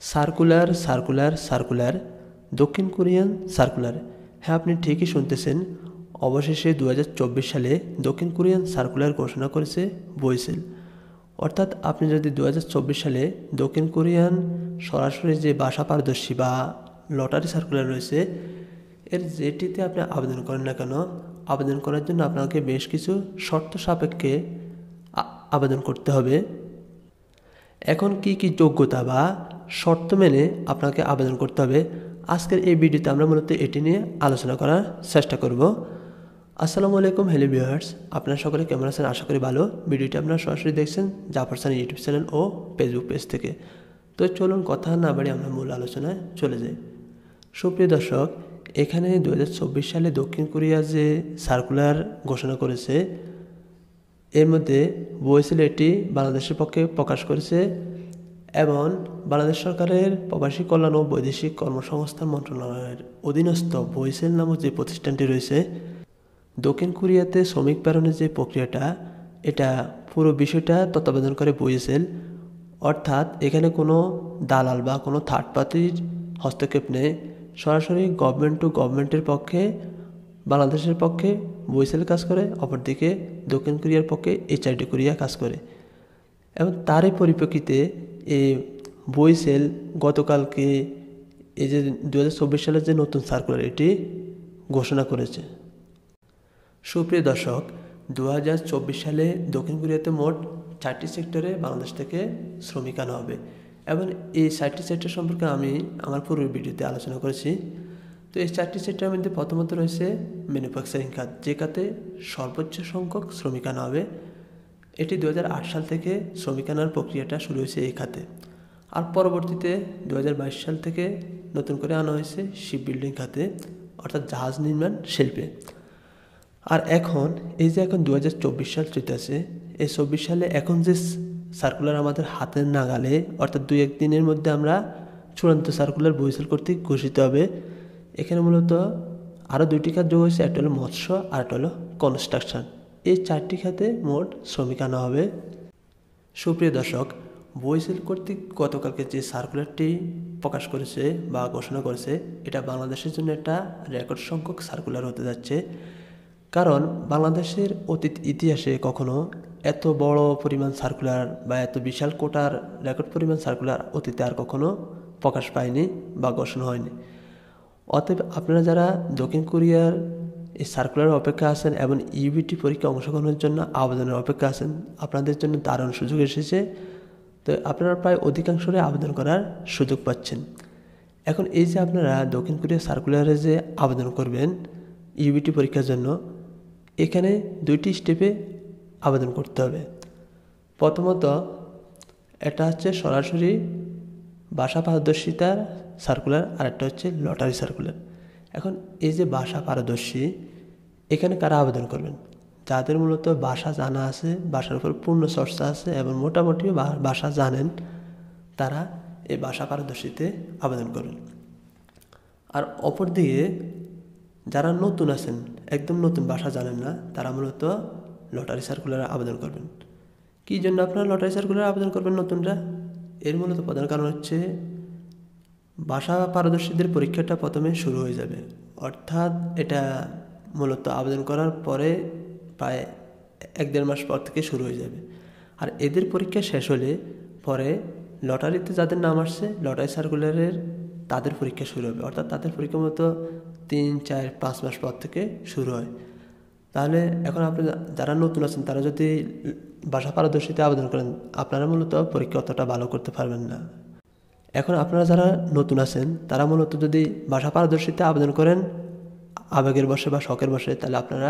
Circular circular circular দক্ষিণ Korean circular. হ্যাঁ, আপনি ঠিকই শুনতেছেন। অবশেষে 2024 সালে দক্ষিণ কোরিয়ান সার্কুলার ঘোষণা করেছে বৈসেল। অর্থাৎ আপনি যদি 2024 সালে দক্ষিণ কোরিয়ান সরাসরি যে ভাষা পারদর্শী বা লটারি সার্কুলার রয়েছে, এর যেটিতে আপনি আবেদন করেন না কেন, আবেদন করার জন্য আপনাকে বেশ কিছু শর্ত সাপেক্ষে আবেদন করতে হবে। এখন কি কি যোগ্যতা বা শর্ত মেনে আপনাকে আবেদন করতে হবে, আজকের এই ভিডিওতে আমরা মূলত এটি নিয়ে আলোচনা করার চেষ্টা করব। আসসালামু আলাইকুম, হ্যালো ভিউয়ার্স, আপনারা সকলে কেমন আছেন? আশা করি ভালো। ভিডিওটি আপনারা সরাসরি দেখছেন জাফর সানি ইউটিউব চ্যানেল ও ফেসবুক পেজ থেকে। তো চলুন কথা না বাড়িয়ে আমরা মূল আলোচনায় চলে যাই। সুপ্রিয় দর্শক, এখানে 2024 সালে দক্ষিণ কোরিয়া যে সার্কুলার ঘোষণা করেছে, এর মধ্যে বৈসেল এটি বাংলাদেশের পক্ষে প্রকাশ করেছে এবং বাংলাদেশ সরকারের প্রবাসী কল্যাণ ও বৈদেশিক কর্মসংস্থান মন্ত্রণালয়ের অধীনস্থ বৈসেল নামক যে প্রতিষ্ঠানটি রয়েছে, দক্ষিণ কোরিয়াতে শ্রমিক প্রেরণের যে প্রক্রিয়াটা, এটা পুরো বিষয়টা তত্ত্বাবধান করে বৈসেল। অর্থাৎ এখানে কোনো দালাল বা কোনো থার্ড পার্টির হস্তক্ষেপ নেই। সরাসরি গভর্নমেন্ট টু গভর্নমেন্টের পক্ষে বাংলাদেশের পক্ষে বৈসেল কাজ করে, অপরদিকে দক্ষিণ কোরিয়ার পক্ষে এইচআইডি কোরিয়া কাজ করে। এবং তারই পরিপ্রেক্ষিতে এই বৈসেল গতকালকে এই যে 2024 সালের যে নতুন সার্কুলার এটি ঘোষণা করেছে। সুপ্রিয় দর্শক, 2024 সালে দক্ষিণ কোরিয়াতে মোট 4টি সেক্টরে বাংলাদেশ থেকে শ্রমিক আনা হবে এবং এই 4টি সেক্টর সম্পর্কে আমি আমার পূর্বের ভিডিওতে আলোচনা করেছি। তো এই 4টি সেক্টরের মধ্যে প্রথমত রয়েছে ম্যানুফ্যাকচারিং খাত, যে খাতে সর্বোচ্চ সংখ্যক শ্রমিক আনা হবে। এটি 2008 সাল থেকে শ্রমিক আনার প্রক্রিয়াটা শুরু হয়েছে এই খাতে। আর পরবর্তীতে 2022 সাল থেকে নতুন করে আনা হয়েছে শিপ বিল্ডিং খাতে, অর্থাৎ জাহাজ নির্মাণ শিল্পে। আর এখন এই যে এখন 2024 সাল চলতেছে, এই 24 সালে এখন যে সার্কুলার আমাদের হাতের নাগালে, অর্থাৎ 2-1 দিনের মধ্যে আমরা চূড়ান্ত সার্কুলার বৈসেল কর্তৃক ঘোষিত হবে। এখানে মূলত আরও 2টি খাত যোগ হয়েছে, একটা হলো মৎস্য আর একটা হলো কনস্ট্রাকশন। এই 4টি খাতে মোট শ্রমিক আনা হবে। সুপ্রিয় দর্শক, বৈসেল কর্তৃক গতকালকে যে সার্কুলারটি প্রকাশ করেছে বা ঘোষণা করেছে, এটা বাংলাদেশের জন্য একটা রেকর্ড সংখ্যক সার্কুলার হতে যাচ্ছে। কারণ বাংলাদেশের অতীত ইতিহাসে কখনো এত বড় পরিমাণ সার্কুলার বা এত বিশাল কোটার রেকর্ড পরিমাণ সার্কুলার অতীতে আর কখনো প্রকাশ পায়নি বা ঘোষণা হয়নি। অতএব আপনারা যারা দক্ষিণ কোরিয়ার এই সার্কুলারের অপেক্ষা আছেন এবং ইউবিটি পরীক্ষা অংশগ্রহণের জন্য আবেদনের অপেক্ষা আছেন, আপনাদের জন্য দারুণ সুযোগ এসেছে। তো আপনারা প্রায় অধিকাংশই আবেদন করার সুযোগ পাচ্ছেন। এখন এই যে আপনারা দক্ষিণ কোরিয়া সার্কুলারে যে আবেদন করবেন ইউবিটি পরীক্ষার জন্য, এখানে 2টি স্টেপে আবেদন করতে হবে। প্রথমত, এটা হচ্ছে সরাসরি ভাষা পারদর্শিতার সার্কুলার, আর একটা হচ্ছে লটারি সার্কুলার। এখন এই যে ভাষা পারদর্শী, এখানে কারা আবেদন করবেন? যাদের মূলত ভাষা জানা আছে, ভাষার উপর পূর্ণ চর্চা আছে এবং মোটামুটি ভাষা জানেন, তারা এই ভাষা পারদর্শীতে আবেদন করবেন। আর অপরদিকে যারা নতুন আছেন, একদম নতুন, ভাষা জানেন না, তারা মূলত লটারি সার্কুলারে আবেদন করবেন। কী জন্য আপনারা লটারি সার্কুলারে আবেদন করবেন নতুনরা? এর মূলত প্রধান কারণ হচ্ছে ভাষা পারদর্শীদের পরীক্ষাটা প্রথমে শুরু হয়ে যাবে। অর্থাৎ এটা মূলত আবেদন করার পরে প্রায় 1-1.5 মাস পর থেকে শুরু হয়ে যাবে। আর এদের পরীক্ষা শেষ হলে পরে লটারিতে যাদের নাম আসছে, লটারি সার্কুলারের তাদের পরীক্ষা শুরু হবে। অর্থাৎ তাদের পরীক্ষা মতো 3-4-5 মাস পর থেকে শুরু হয়। তাহলে এখন আপনি যারা নতুন আছেন, তারা যদি ভাষা পারদর্শীতে আবেদন করেন, আপনারা মূলত পরীক্ষা অতটা ভালো করতে পারবেন না। এখন আপনারা যারা নতুন আছেন, তারা মূলত যদি ভাষা পারদর্শীতে আবেদন করেন আবেগের বশে বা শখের বশে, তাহলে আপনারা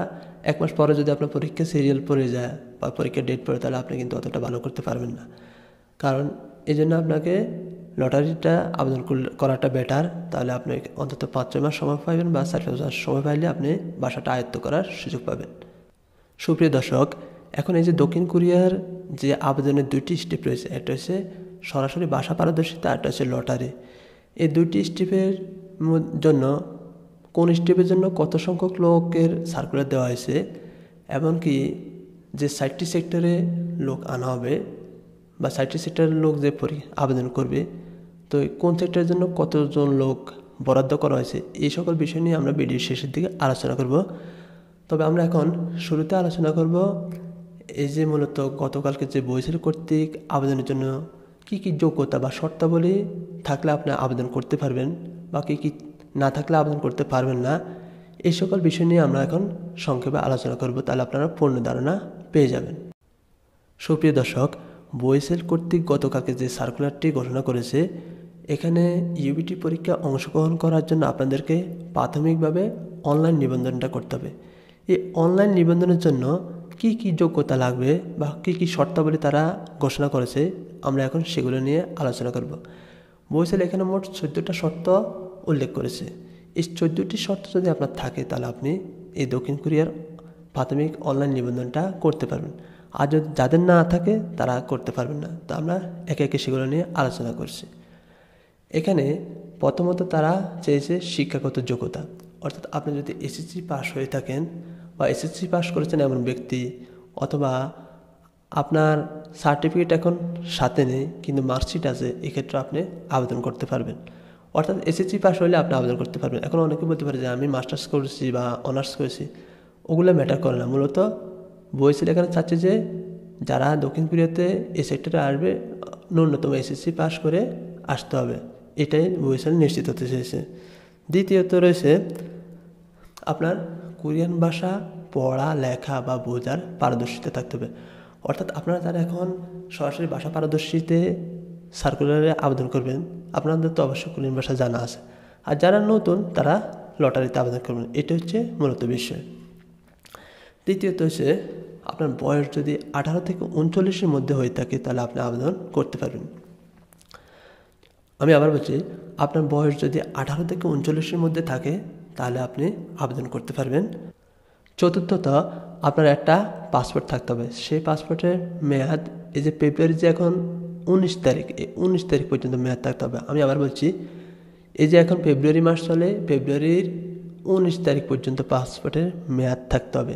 1 মাস পরে যদি আপনার পরীক্ষা সিরিয়াল পড়ে যায় বা পরীক্ষার ডেট পড়ে, তাহলে আপনি কিন্তু অতটা ভালো করতে পারবেন না। কারণ এই জন্য আপনাকে লটারিটা আবেদন করাটা বেটার। তাহলে আপনি অন্তত 5-6 মাস সময় পাবেন বা 4-5 মাস সময় পাইলে আপনি ভাষাটা আয়ত্ত করার সুযোগ পাবেন। সুপ্রিয় দর্শক, এখন এই যে দক্ষিণ কোরিয়ার যে আবেদনের 2টি স্টেপ রয়েছে, একটা হচ্ছে সরাসরি ভাষা পারদর্শিতা, একটা হচ্ছে লটারি। এই 2টি স্টেপের জন্য কোন স্টেপের জন্য কত সংখ্যক লোকের সার্কুলার দেওয়া হয়েছে, এমনকি যে 4টি সেক্টরে লোক আনা হবে বা 4টি সেক্টরের লোক যে আবেদন করবে, তো কোন সেক্টরের জন্য কতজন লোক বরাদ্দ করা হয়েছে, এই সকল বিষয় নিয়ে আমরা ভিডিওর শেষের দিকে আলোচনা করব। তবে আমরা এখন শুরুতে আলোচনা করব এই যে মূলত গতকালকে যে বইসেল কর্তৃক আবেদনের জন্য কী কী যোগ্যতা বা শর্তাবলী থাকলে আপনি আবেদন করতে পারবেন বা কী কী না থাকলে আবেদন করতে পারবেন না, এই সকল বিষয় নিয়ে আমরা এখন সংক্ষেপে আলোচনা করব, তাহলে আপনারা পূর্ণ ধারণা পেয়ে যাবেন। সুপ্রিয় দর্শক, বইসেল কর্তৃক গতকালকে যে সার্কুলারটি ঘোষণা করেছে, এখানে ইউবিটি পরীক্ষা অংশগ্রহণ করার জন্য আপনাদেরকে প্রাথমিকভাবে অনলাইন নিবন্ধনটা করতে হবে। এই অনলাইন নিবন্ধনের জন্য কি কি যোগ্যতা লাগবে বা কী কী শর্তাবলী তারা ঘোষণা করেছে, আমরা এখন সেগুলো নিয়ে আলোচনা করব। বইসেল এখানে মোট 14টা শর্ত উল্লেখ করেছে। এই 14টি শর্ত যদি আপনার থাকে তাহলে আপনি এই দক্ষিণ কোরিয়ার প্রাথমিক অনলাইন নিবন্ধনটা করতে পারবেন, আর যদি যাদের না থাকে তারা করতে পারবেন না। তো আমরা একে একে সেগুলো নিয়ে আলোচনা করছি। এখানে প্রথমত তারা চেয়েছে শিক্ষাগত যোগ্যতা, অর্থাৎ আপনি যদি এসএসসি পাস হয়ে থাকেন বা এসএসসি পাস করেছেন এমন ব্যক্তি, অথবা আপনার সার্টিফিকেট এখন সাথে নেই কিন্তু মার্কশিট আছে, এক্ষেত্রে আপনি আবেদন করতে পারবেন। অর্থাৎ এসএসসি পাস হলে আপনি আবেদন করতে পারবেন। এখন অনেকে বলতে পারে যে আমি মাস্টার্স করেছি বা অনার্স করেছি, ওগুলো ম্যাটার করে না। মূলত বইসেল এখানে চাচ্ছে যে যারা দক্ষিণ কোরিয়াতে এই সেক্টরে আসবে ন্যূনতম এসএসসি পাস করে আসতে হবে, এটাই বইসেল নিশ্চিত হতে চেয়েছে। দ্বিতীয়ত রয়েছে আপনার কোরিয়ান ভাষা পড়া লেখা বা বোঝার পারদর্শিতা থাকতে হবে। অর্থাৎ আপনারা যারা এখন সরাসরি ভাষা পারদর্শীতে সার্কুলারে আবেদন করবেন, আপনাদের তো অবশ্যই কোরিয়ান ভাষা জানা আছে, আর যারা নতুন তারা লটারিতে আবেদন করবেন। এটা হচ্ছে মূলত বিষয়। তৃতীয়ত হচ্ছে আপনার বয়স যদি 18 থেকে 39-এর মধ্যে হয়ে থাকে তাহলে আপনি আবেদন করতে পারবেন। আমি আবার বলছি, আপনার বয়স যদি 18 থেকে 39-এর মধ্যে থাকে তাহলে আপনি আবেদন করতে পারবেন। চতুর্থত আপনার একটা পাসপোর্ট থাকতে হবে। সেই পাসপোর্টের মেয়াদ এই যে ফেব্রুয়ারি যে এখন 19 তারিখ, এই 19 তারিখ পর্যন্ত মেয়াদ থাকতে হবে। আমি আবার বলছি, এই যে এখন ফেব্রুয়ারি মাস চলে, ফেব্রুয়ারির 19 তারিখ পর্যন্ত পাসপোর্টের মেয়াদ থাকতে হবে।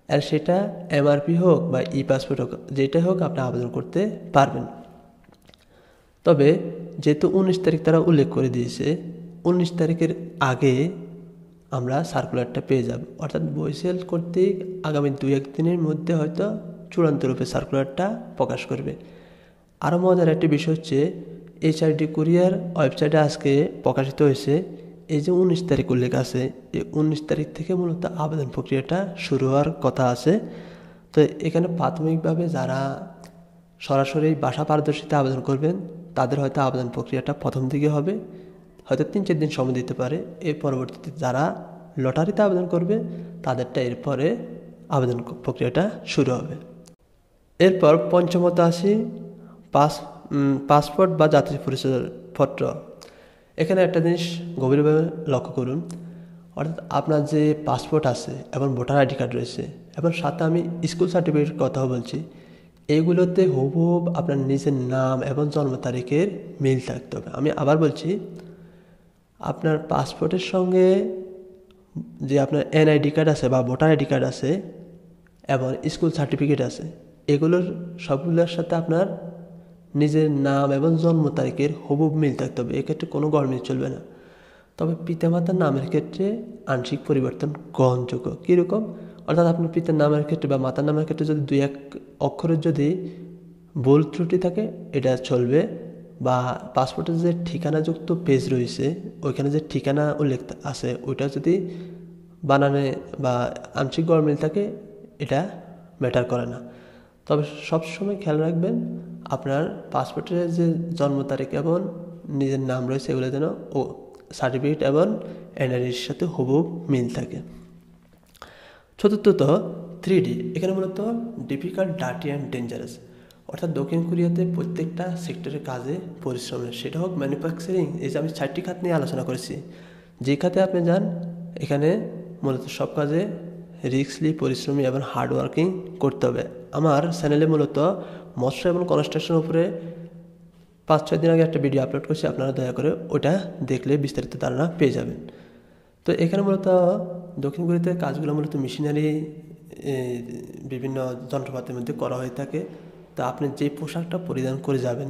আর সেটা এমআরপি হোক বা ই পাসপোর্ট হোক, যেটা হোক আপনি আবেদন করতে পারবেন। তবে যেহেতু 19 তারিখ তারা উল্লেখ করে দিয়েছে, 19 তারিখের আগে আমরা সার্কুলারটা পেয়ে যাব। অর্থাৎ বইসেল কর্তৃক আগামী 2-1 দিনের মধ্যে হয়তো চূড়ান্ত রূপে সার্কুলারটা প্রকাশ করবে। আরও মজার একটি বিষয় হচ্ছে, এইচআরডি কোরিয়ার ওয়েবসাইটে আজকে প্রকাশিত হয়েছে, এই যে 19 তারিখ উল্লেখ আছে, এই 19 তারিখ থেকে মূলত আবেদন প্রক্রিয়াটা শুরু হওয়ার কথা আছে। তো এখানে প্রাথমিকভাবে যারা সরাসরি ভাষা পারদর্শিতা আবেদন করবেন তাদের হয়তো আবেদন প্রক্রিয়াটা প্রথম দিকে হবে, হয়তো 3-4 দিন সময় দিতে পারে। এর পরবর্তীতে যারা লটারিতে আবেদন করবে তাদেরটা এরপরে আবেদন প্রক্রিয়াটা শুরু হবে। এরপর পঞ্চমত আসি পাসপোর্ট বা জাতীয় পরিচয়পত্র। এখানে একটা জিনিস গভীরভাবে লক্ষ্য করুন, অর্থাৎ আপনার যে পাসপোর্ট আছে এবং ভোটার আইডি কার্ড রয়েছে এবং সাথে আমি স্কুল সার্টিফিকেটের কথা বলছি, এইগুলোতে হুবহুব আপনার নিজের নাম এবং জন্ম তারিখের মিল থাকতে হবে। আমি আবার বলছি, আপনার পাসপোর্টের সঙ্গে যে আপনার এনআইডি কার্ড আছে বা ভোটার আইডি কার্ড আছে এবং স্কুল সার্টিফিকেট আছে, এগুলোর সবগুলোর সাথে আপনার নিজের নাম এবং জন্ম তারিখের হুবহুব মিল থাকতে হবে। এক্ষেত্রে কোনো গরমিল চলবে না। তবে পিতামাতার নামের ক্ষেত্রে আংশিক পরিবর্তন গ্রহণযোগ্য। কীরকম? অর্থাৎ আপনার পিতার নামের ক্ষেত্রে বা মাতার নামের ক্ষেত্রে যদি 2-1 অক্ষরের যদি ভুল ত্রুটি থাকে এটা চলবে, বা পাসপোর্টের যে ঠিকানাযুক্ত পেজ রয়েছে ওইখানে যে ঠিকানা উল্লেখ আছে ওইটা যদি বানানে বা আংশিক গরমিল থাকে এটা ম্যাটার করে না। তবে সবসময় খেয়াল রাখবেন আপনার পাসপোর্টের যে জন্ম তারিখ এবং নিজের নাম রয়েছে এগুলো যেন ও সার্টিফিকেট এবং এনআইডির সাথে হুবহুব মিল থাকে। চতুর্থত 3D। এখানে মূলত ডিফিকাল্ট, ডার্টি অ্যান্ড ডেঞ্জারাস। অর্থাৎ দক্ষিণ কোরিয়াতে প্রত্যেকটা সেক্টরের কাজে পরিশ্রমের, সেটা হোক ম্যানুফ্যাকচারিং, এই যে আমি 4টি খাত নিয়ে আলোচনা করেছি, যে খাতে আপনি যান এখানে মূলত সব কাজে রিস্কলি, পরিশ্রমী এবং হার্ডওয়ার্কিং করতে হবে। আমার চ্যানেলে মূলত মৎস্য এবং কনস্ট্রাকশনের উপরে 5-6 দিন আগে একটা ভিডিও আপলোড করছি, আপনারা দয়া করে ওটা দেখলে বিস্তারিত ধারণা পেয়ে যাবেন। তো এখানে মূলত দক্ষিণ কোরিয়াতে কাজগুলো মূলত মেশিনারি বিভিন্ন যন্ত্রপাতির মধ্যে করা হয়ে থাকে। তো আপনি যে পোশাকটা পরিধান করে যাবেন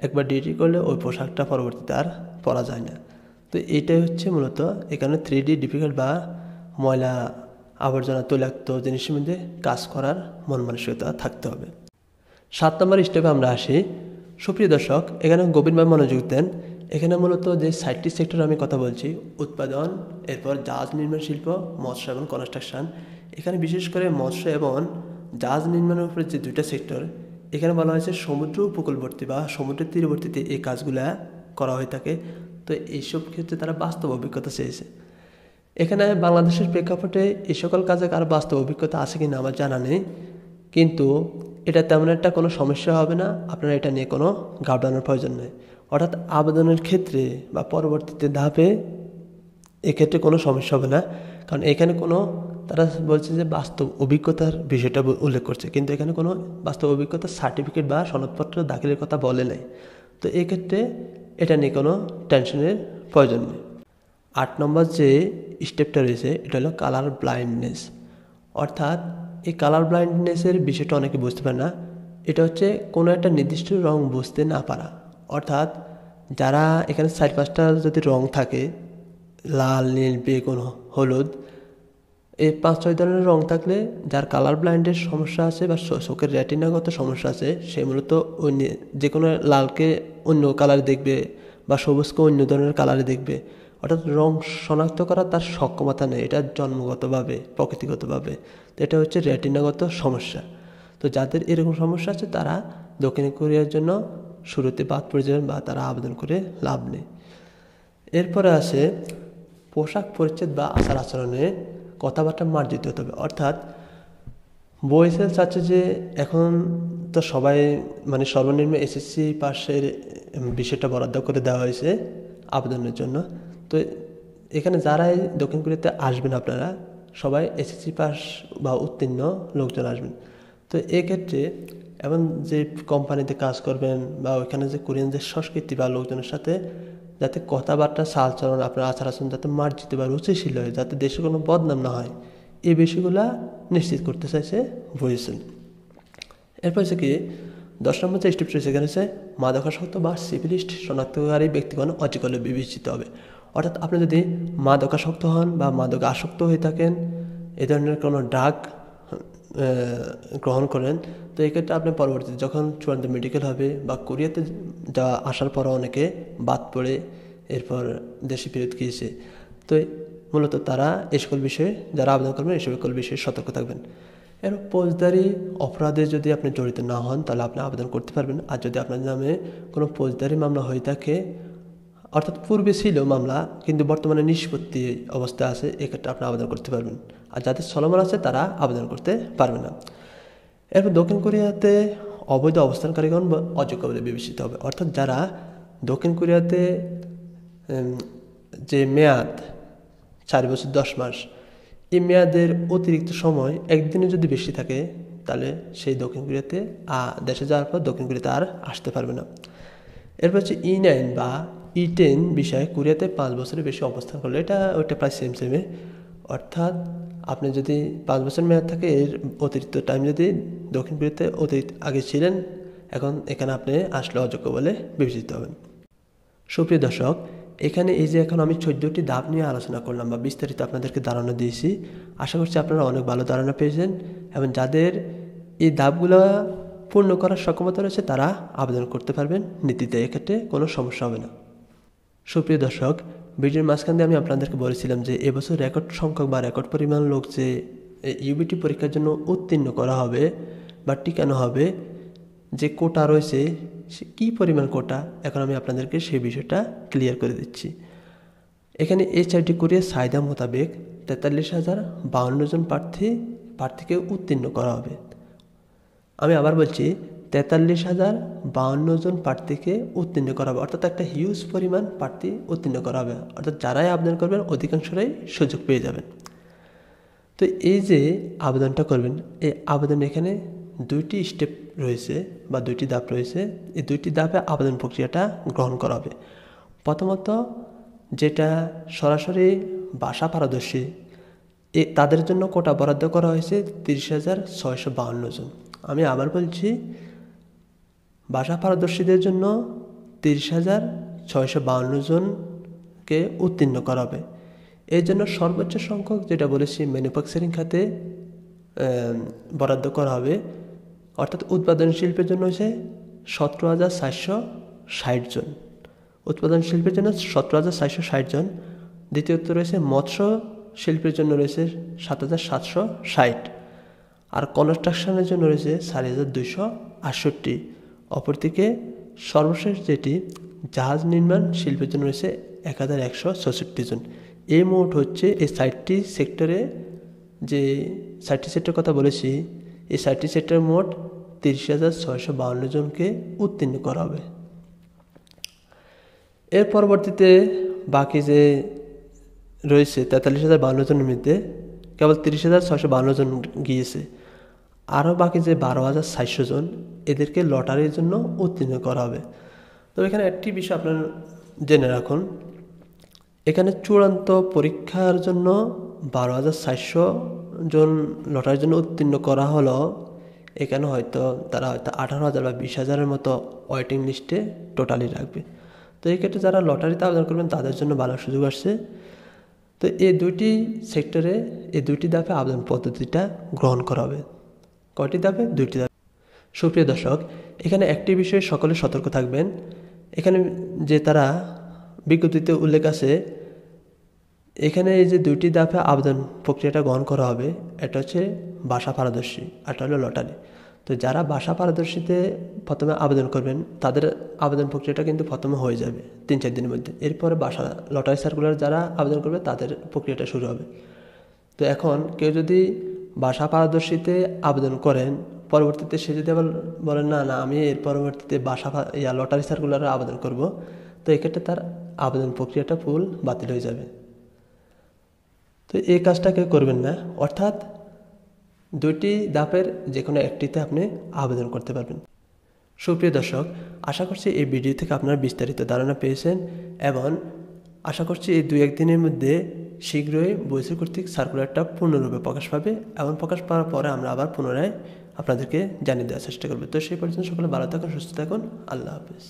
একবার ডিলিট করলে ওই পোশাকটা পরবর্তীতে আর পরা যায় না। তো এইটাই হচ্ছে মূলত এখানে 3D ডিফিকাল্ট বা ময়লা আবর্জনা তৈলাক্ত জিনিসের মধ্যে কাজ করার মন মানসিকতা থাকতে হবে। 7 নম্বর স্টেপে আমরা আসি। সুপ্রিয় দর্শক, এখানে গভীরভাবে মনোযোগ দেন। এখানে মূলত যে 6টি সেক্টর আমি কথা বলছি, উৎপাদন, এরপর জাহাজ নির্মাণ শিল্প, মৎস্য এবং কনস্ট্রাকশন। এখানে বিশেষ করে মৎস্য এবং জাহাজ নির্মাণের উপরে যে 2টা সেক্টর, এখানে বলা হয়েছে সমুদ্র উপকূলবর্তী বা সমুদ্রের তীরবর্তীতে এই কাজগুলা করা হয়ে থাকে। তো এইসব ক্ষেত্রে তারা বাস্তব অভিজ্ঞতা চেয়েছে। এখানে বাংলাদেশের প্রেক্ষাপটে এই সকল কাজে কারো বাস্তব অভিজ্ঞতা আছে কি না আমার জানা নেই, কিন্তু এটা তেমন একটা কোনো সমস্যা হবে না। আপনারা এটা নিয়ে কোনো ঘাবড়ানোর প্রয়োজন নেই। অর্থাৎ আবেদনের ক্ষেত্রে বা পরবর্তীতে ধাপে এক্ষেত্রে কোনো সমস্যা হবে না, কারণ এখানে কোনো তারা বলছে যে বাস্তব অভিজ্ঞতার বিষয়টা উল্লেখ করছে, কিন্তু এখানে কোনো বাস্তব অভিজ্ঞতার সার্টিফিকেট বা সনদপত্র দাখিলের কথা বলে নাই। তো এক্ষেত্রে এটা নিয়ে কোনো টেনশনের প্রয়োজন নেই। 8 নম্বর যে স্টেপটা রয়েছে এটা হলো কালার ব্লাইন্ডনেস। অর্থাৎ এই কালার ব্লাইন্ডনেসের বিষয়টা অনেকে বুঝতে পারে না। এটা হচ্ছে কোনো একটা নির্দিষ্ট রং বুঝতে না পারা। অর্থাৎ যারা এখানে 4-5টা যদি রং থাকে, লাল, নীল, বেগুন, হলুদ, এই 5-6 ধরনের রং থাকলে যার কালার ব্লাইন্ডের সমস্যা আছে বা চোখের রেটিনাগত সমস্যা আছে, সে মূলত যে কোনো লালকে অন্য কালারে দেখবে বা সবুজকে অন্য ধরনের কালারে দেখবে। অর্থাৎ রং শনাক্ত করা তার সক্ষমতা নেই, এটা জন্মগতভাবে, প্রকৃতিগতভাবে। তো এটা হচ্ছে রেটিনাগত সমস্যা। তো যাদের এরকম সমস্যা আছে তারা দক্ষিণ কোরিয়ার জন্য শুরুতে বাদ পড়ে যাবেন বা তারা আবেদন করে লাভ নেই। এরপরে আসে পোশাক পরিচ্ছদ বা আচার আচরণে কথাবার্তা মার্জিত হতে হবে। অর্থাৎ বয়েসেল চাচ্ছে যে এখন তো সবাই মানে সর্বনিম্ন এসএসসি পাশের বিষয়টা বরাদ্দ করে দেওয়া হয়েছে আবেদনের জন্য। তো এখানে যারাই দক্ষিণ কোরিয়াতে আসবেন আপনারা সবাই এসএসসি পাস বা উত্তীর্ণ লোকজন আসবেন। তো এক্ষেত্রে এবং যে কোম্পানিতে কাজ করবেন বা ওইখানে যে কোরিয়ান যে সংস্কৃতি বা লোকজনের সাথে যাতে কথাবার্তা চালচলন আপনার আচার আচরণ যাতে মার্জিত বা রুচিশীল হয়, যাতে দেশে কোনো বদনাম না হয়, এই বিষয়গুলা নিশ্চিত করতে চাইছে বয়েসেল। এরপর হচ্ছে কি 10 নম্বর যে স্টেপ রয়েছে এখানে হচ্ছে মাদকাসক্ত বা সিভিলিস্ট শনাক্তকারী ব্যক্তিগণ অচিকলে বিবেচিত হবে। অর্থাৎ আপনি যদি মাদকাসক্ত হন বা মাদক আসক্ত হয়ে থাকেন, এ ধরনের কোনো ড্রাগ গ্রহণ করেন, তো এক্ষেত্রে আপনি পরবর্তীতে যখন চূড়ান্ত মেডিকেল হবে বা কোরিয়াতে যাওয়া আসার পর অনেকে বাদ পড়ে এরপর দেশে ফেরত গিয়েছে। তো মূলত তারা এই সকল বিষয়ে যারা আবেদন করবেন এই সকল বিষয়ে সতর্ক থাকবেন। এর ফৌজদারি অপরাধে যদি আপনি জড়িত না হন তাহলে আপনি আবেদন করতে পারবেন। আর যদি আপনার নামে কোনো ফৌজদারি মামলা হয়ে থাকে, অর্থাৎ পূর্বে ছিল মামলা কিন্তু বর্তমানে নিষ্পত্তি অবস্থা আছে, এক্ষেত্রে আপনি আবেদন করতে পারবেন। আর যাদের চলমান আছে তারা আবেদন করতে পারবে না। এরপর দক্ষিণ কোরিয়াতে অবৈধ অবস্থানকারীগণ অযোগ্য বলে বিবেচিত হবে। অর্থাৎ যারা দক্ষিণ কোরিয়াতে যে মেয়াদ 4 বছর 10 মাস, এই মেয়াদের অতিরিক্ত সময় একদিনে যদি বেশি থাকে তাহলে সেই দক্ষিণ কোরিয়াতে দেশে যাওয়ার পর দক্ষিণ কোরিয়াতে আর আসতে পারবে না। এরপর হচ্ছে E9 বা E10 বিষয়ে কোরিয়াতে 5 বছরের বেশি অবস্থান করলে ওইটা প্রায় সেমে। অর্থাৎ আপনি যদি 5 বছর মেয়াদ থাকে, এর অতিরিক্ত টাইম যদি দক্ষিণ কোরিয়াতে অতিরিক্ত আগে ছিলেন, এখন এখানে আপনি আসলে অযোগ্য বলে বিবেচিত হবেন। সুপ্রিয় দর্শক, এখানে এই যে এখন আমি 14টি ধাপ নিয়ে আলোচনা করলাম বা বিস্তারিত আপনাদেরকে ধারণা দিয়েছি, আশা করছি আপনারা অনেক ভালো ধারণা পেয়েছেন এবং যাদের এই ধাপগুলো পূর্ণ করার সক্ষমতা রয়েছে তারা আবেদন করতে পারবেন নীতিতে, এক্ষেত্রে কোনো সমস্যা হবে না। সুপ্রিয় দর্শক, ভিডিওর মাঝখান দিয়ে আমি আপনাদেরকে বলেছিলাম যে এবছর রেকর্ড সংখ্যক বা রেকর্ড পরিমাণ লোক যে ইউবিটি পরীক্ষার জন্য উত্তীর্ণ করা হবে বা টিকানো হবে, যে কোটা রয়েছে সে কী পরিমাণ কোটা, এখন আমি আপনাদেরকে সেই বিষয়টা ক্লিয়ার করে দিচ্ছি। এখানে HID কোরিয়ার চাহিদা মোতাবেক 43,052 জন প্রার্থীকে উত্তীর্ণ করা হবে। আমি আবার বলছি 43,052 জন প্রার্থীকে উত্তীর্ণ করা হবে, অর্থাৎ একটা হিউজ পরিমাণ প্রার্থী উত্তীর্ণ করা হবে। অর্থাৎ যারাই আবেদন করবেন অধিকাংশরাই সুযোগ পেয়ে যাবেন। তো এই যে আবেদনটা করবেন, এই আবেদন এখানে 2টি স্টেপ রয়েছে বা 2টি ধাপ রয়েছে। এই 2টি ধাপে আবেদন প্রক্রিয়াটা গ্রহণ করা হবে। প্রথমত যেটা সরাসরি ভাষা পারদর্শী, তাদের জন্য কোটা বরাদ্দ করা হয়েছে 30,652 জন। আমি আবার বলছি, ভাষা পারদর্শীদের জন্য 30,652 জনকে উত্তীর্ণ করা হবে। এর জন্য সর্বোচ্চ সংখ্যক যেটা বলেছি ম্যানুফ্যাকচারিং খাতে বরাদ্দ করা হবে, অর্থাৎ উৎপাদন শিল্পের জন্য হচ্ছে 17,460 জন, উৎপাদন শিল্পের জন্য 17,460 জন। দ্বিতীয়ত রয়েছে মৎস্য শিল্পের জন্য রয়েছে 7,760, আর কনস্ট্রাকশনের জন্য রয়েছে 4,268। অপরদিকে সর্বশেষ যেটি জাহাজ নির্মাণ শিল্পের জন্য রয়েছে 1,164 জন। এই মোট হচ্ছে এই 60টি সেক্টরে, যে 60টি সেক্টরের কথা বলেছি, এই 60টি সেক্টরে মোট 30,652 জনকে উত্তীর্ণ করা হবে। এর পরবর্তীতে বাকি যে রয়েছে 43,052 জনের মধ্যে কেবল 30,652 জন গিয়েছে। আরও বাকি যে 12,400 জন, এদেরকে লটারির জন্য উত্তীর্ণ করা হবে। তবে এখানে একটি বিষয় আপনারা জেনে রাখুন, এখানে চূড়ান্ত পরীক্ষার জন্য 12,400 জন লটারির জন্য উত্তীর্ণ করা হলো। এখানে তারা হয়তো 18,000 বা 20,000-এর মতো ওয়েটিং লিস্টে টোটালি রাখবে। তো এই ক্ষেত্রে যারা লটারিতে আবেদন করবেন তাদের জন্য ভালো সুযোগ আসছে। তো এই দুইটি সেক্টরে এই দুইটি ধাপে আবেদন পদ্ধতিটা গ্রহণ করা হবে। কয়টি ধাপে? দুইটি ধাপে। সুপ্রিয় দর্শক, এখানে একটি বিষয়ে সকলে সতর্ক থাকবেন। এখানে যে তারা বিজ্ঞপ্তিতে উল্লেখ আছে, এখানে এই যে দুইটি ধাপে আবেদন প্রক্রিয়াটা গ্রহণ করা হবে, এটা হচ্ছে ভাষা পারদর্শী, এটা হলো লটারি। তো যারা ভাষা পারদর্শীতে প্রথমে আবেদন করবেন তাদের আবেদন প্রক্রিয়াটা কিন্তু প্রথমে হয়ে যাবে 3-4 দিনের মধ্যে। এরপরে ভাষা লটারি সার্কুলার যারা আবেদন করবে তাদের প্রক্রিয়াটা শুরু হবে। তো এখন কেউ যদি ভাষা পারদর্শীতে আবেদন করেন, পরবর্তীতে সে যদি আবার বলেন না আমি এর পরবর্তীতে লটারি সার্কুলারে আবেদন করব, তো এক্ষেত্রে তার আবেদন প্রক্রিয়াটা ফুল বাতিল হয়ে যাবে। তো এই কাজটা কেউ করবেন না, অর্থাৎ দুইটি ধাপের যে কোনো একটিতে আপনি আবেদন করতে পারবেন। সুপ্রিয় দর্শক, আশা করছি এই ভিডিও থেকে আপনারা বিস্তারিত ধারণা পেয়েছেন এবং আশা করছি এই 2-1 দিনের মধ্যে শীঘ্রই বৈশ্বিক কর্তৃক সার্কুলারটা পূর্ণরূপে প্রকাশ পাবে এবং প্রকাশ পাওয়ার পরে আমরা আবার পুনরায় আপনাদেরকে জানিয়ে দেওয়ার চেষ্টা করব। তো সেই পর্যন্ত সকলে ভালো থাকুন, সুস্থ থাকুন, আল্লাহ হাফেজ।